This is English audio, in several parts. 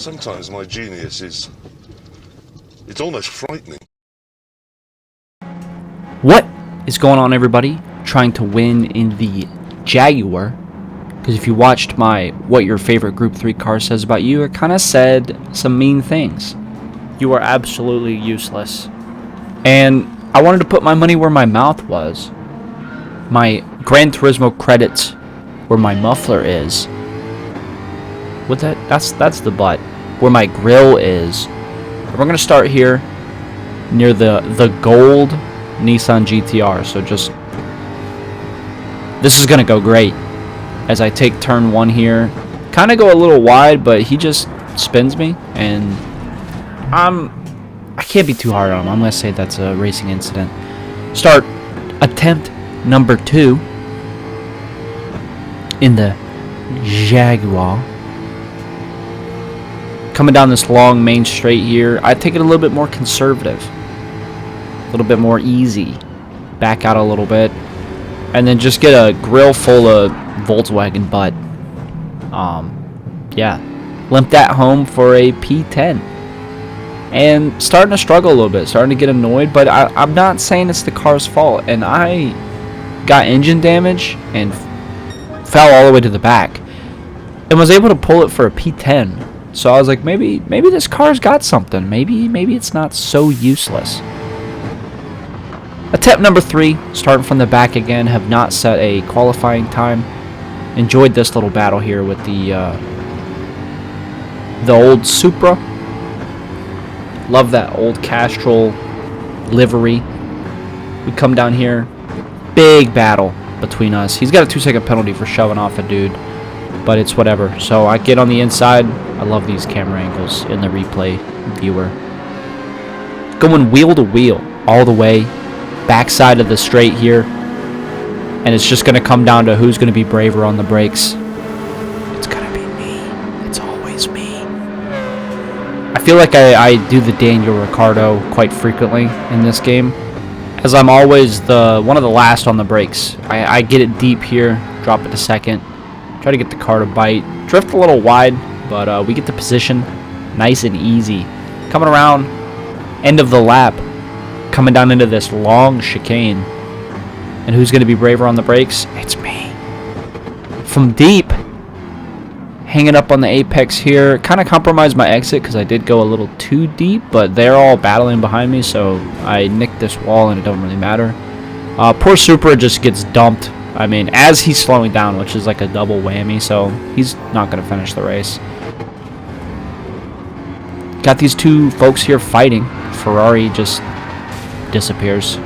Sometimes my genius is... it's almost frightening. What is going on, everybody? Trying to win in the Jaguar. Because if you watched my What Your Favorite Group 3 Car Says About You, it kind of said some mean things. You are absolutely useless. And I wanted to put my money where my mouth was. My Gran Turismo credits where my muffler is. What that's the butt. Where my grill is. We're going to start here near the gold Nissan GTR. So just... this is going to go great. As I take turn 1 here. Kind of go a little wide, but he just spins me. And I can't be too hard on him. I'm going to say that's a racing incident. Start attempt number 2 in the Jaguar. Coming down this long main straight here, I take it a little bit more conservative. A little bit more easy. Back out a little bit. And then just get a grill full of Volkswagen butt. Yeah. Limp that home for a P10. And starting to struggle a little bit. Starting to get annoyed. But I'm not saying it's the car's fault. And I got engine damage and fell all the way to the back. And was able to pull it for a P10. So I was like, maybe this car's got something. Maybe it's not so useless. Attempt number 3, starting from the back again. Have not set a qualifying time. Enjoyed this little battle here with the old Supra. Love that old Castrol livery. We come down here. Big battle between us. He's got a 2-second penalty for shoving off a dude. But it's whatever. So I get on the inside. I love these camera angles in the replay viewer. Going wheel to wheel all the way. Backside of the straight here. And it's just going to come down to who's going to be braver on the brakes. It's going to be me. It's always me. I feel like I do the Daniel Ricciardo quite frequently in this game. As I'm always one of the last on the brakes. I get it deep here. Drop it to second. Try to get the car to bite. Drift a little wide, but we get the position nice and easy. Coming around, end of the lap. Coming down into this long chicane. And who's going to be braver on the brakes? It's me. From deep. Hanging up on the apex here. Kind of compromised my exit because I did go a little too deep. But they're all battling behind me, so I nicked this wall and it don't really matter. Poor Supra just gets dumped. I mean, as he's slowing down, which is like a double whammy, so he's not going to finish the race. Got these two folks here fighting. Ferrari just disappears.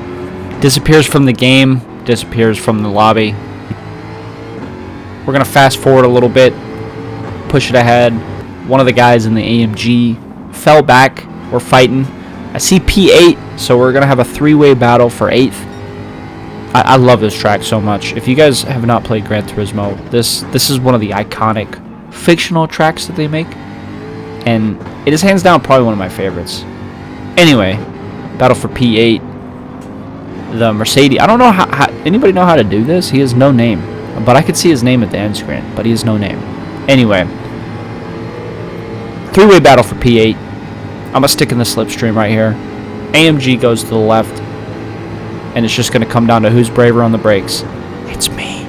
Disappears from the game, disappears from the lobby. We're going to fast forward a little bit, push it ahead. One of the guys in the AMG fell back. We're fighting. I see P8, so we're going to have a 3-way battle for 8th. I love this track so much. If you guys have not played Gran Turismo, this is one of the iconic fictional tracks that they make. And it is hands down probably one of my favorites. Anyway, battle for P8. The Mercedes. I don't know how anybody know how to do this? He has no name. But I could see his name at the end screen. But he has no name. Anyway. 3-way battle for P8. I'm going to stick in the slipstream right here. AMG goes to the left. And it's just going to come down to who's braver on the brakes. It's me.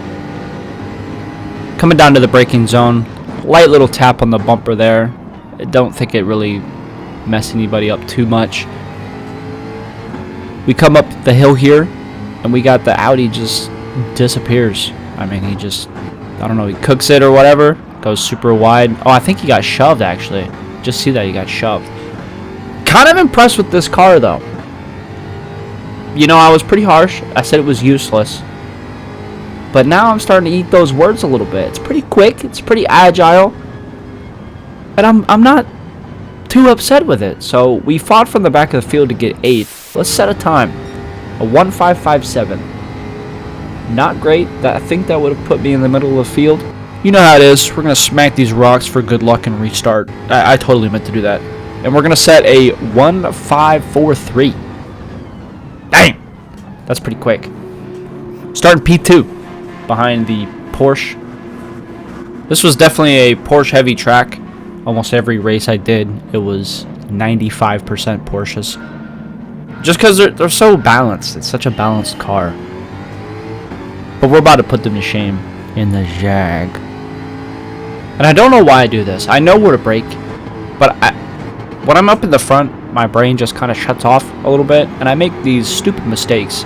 Coming down to the braking zone. Light little tap on the bumper there. I don't think it really messed anybody up too much. We come up the hill here. And we got the Audi just disappears. I mean, he just... I don't know. He cooks it or whatever. Goes super wide. Oh, I think he got shoved, actually. Just see that he got shoved. Kind of impressed with this car, though. You know, I was pretty harsh. I said it was useless. But now I'm starting to eat those words a little bit. It's pretty quick. It's pretty agile. And I'm not too upset with it. So we fought from the back of the field to get 8th. Let's set a time. A 1:5:57. Not great. I think that would have put me in the middle of the field. You know how it is. We're going to smack these rocks for good luck and restart. I totally meant to do that. And we're going to set a 1:5:43. Dang! That's pretty quick. Starting P2 behind the Porsche. This was definitely a Porsche heavy track. almost every race I did, it was 95% Porsches. Just because they're so balanced. It's such a balanced car. But we're about to put them to shame in the Jag. And I don't know why I do this. I know where to brake. But when I'm up in the front, my brain just kind of shuts off a little bit. And I make these stupid mistakes.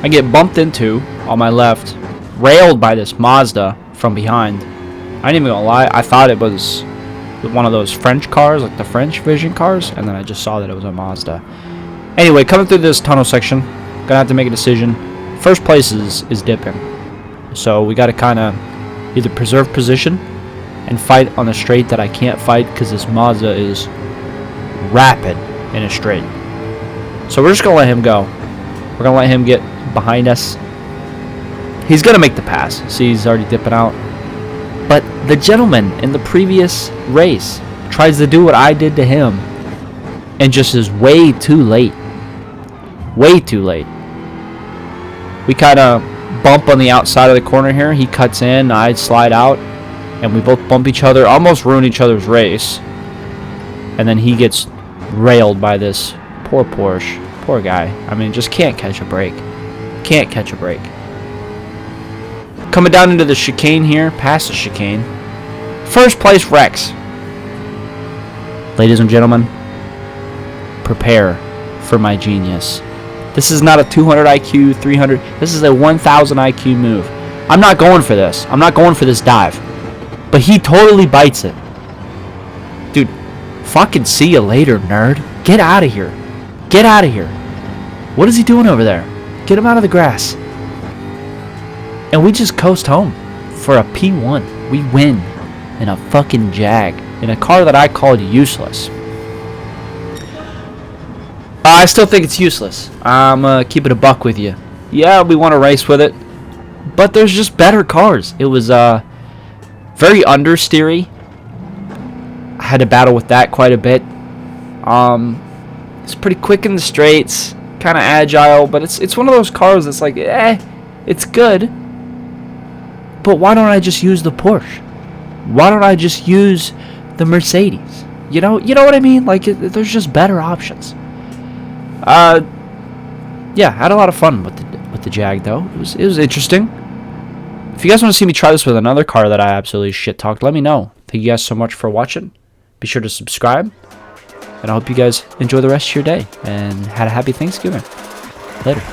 I get bumped into, on my left, railed by this Mazda from behind. I ain't even gonna lie. I thought it was one of those French cars, like the French Vision cars, and then I just saw that it was a Mazda. Anyway, coming through this tunnel section, gonna have to make a decision. First place is dipping, so we gotta kind of either preserve position and fight on the straight that I can't fight because this Mazda is rapid in a straight. So we're just gonna let him go. We're gonna let him get behind us. He's gonna make the pass. See, he's already dipping out. But the gentleman in the previous race tries to do what I did to him and just is way too late. Way too late. We kind of bump on the outside of the corner here. He cuts in, I slide out, and we both bump each other, almost ruin each other's race. And then he gets railed by this poor Porsche. Poor guy. I mean, just can't catch a break. Can't catch a break. Coming down into the chicane here, past the chicane. First place Rex. Ladies and gentlemen, prepare for my genius. This is not a 200 IQ, 300. This is a 1000 IQ move. I'm not going for this. I'm not going for this dive. But he totally bites it. Dude, fucking see you later, nerd. Get out of here. Get out of here. What is he doing over there? Get him out of the grass. And we just coast home for a P1. We win in a fucking Jag. In a car that I called useless. I still think it's useless. I'm keeping a buck with you. Yeah, we want to race with it. But there's just better cars. It was very understeery. I had to battle with that quite a bit. It's pretty quick in the straights. Kind of agile. But it's one of those cars that's like, it's good. But why don't I just use the Porsche? Why don't I just use the Mercedes? You know what I mean? Like, there's just better options. Yeah, I had a lot of fun with the Jag though. It was interesting. If you guys want to see me try this with another car that I absolutely shit talked, let me know. Thank you guys so much for watching. Be sure to subscribe, and I hope you guys enjoy the rest of your day and had a happy Thanksgiving. Later.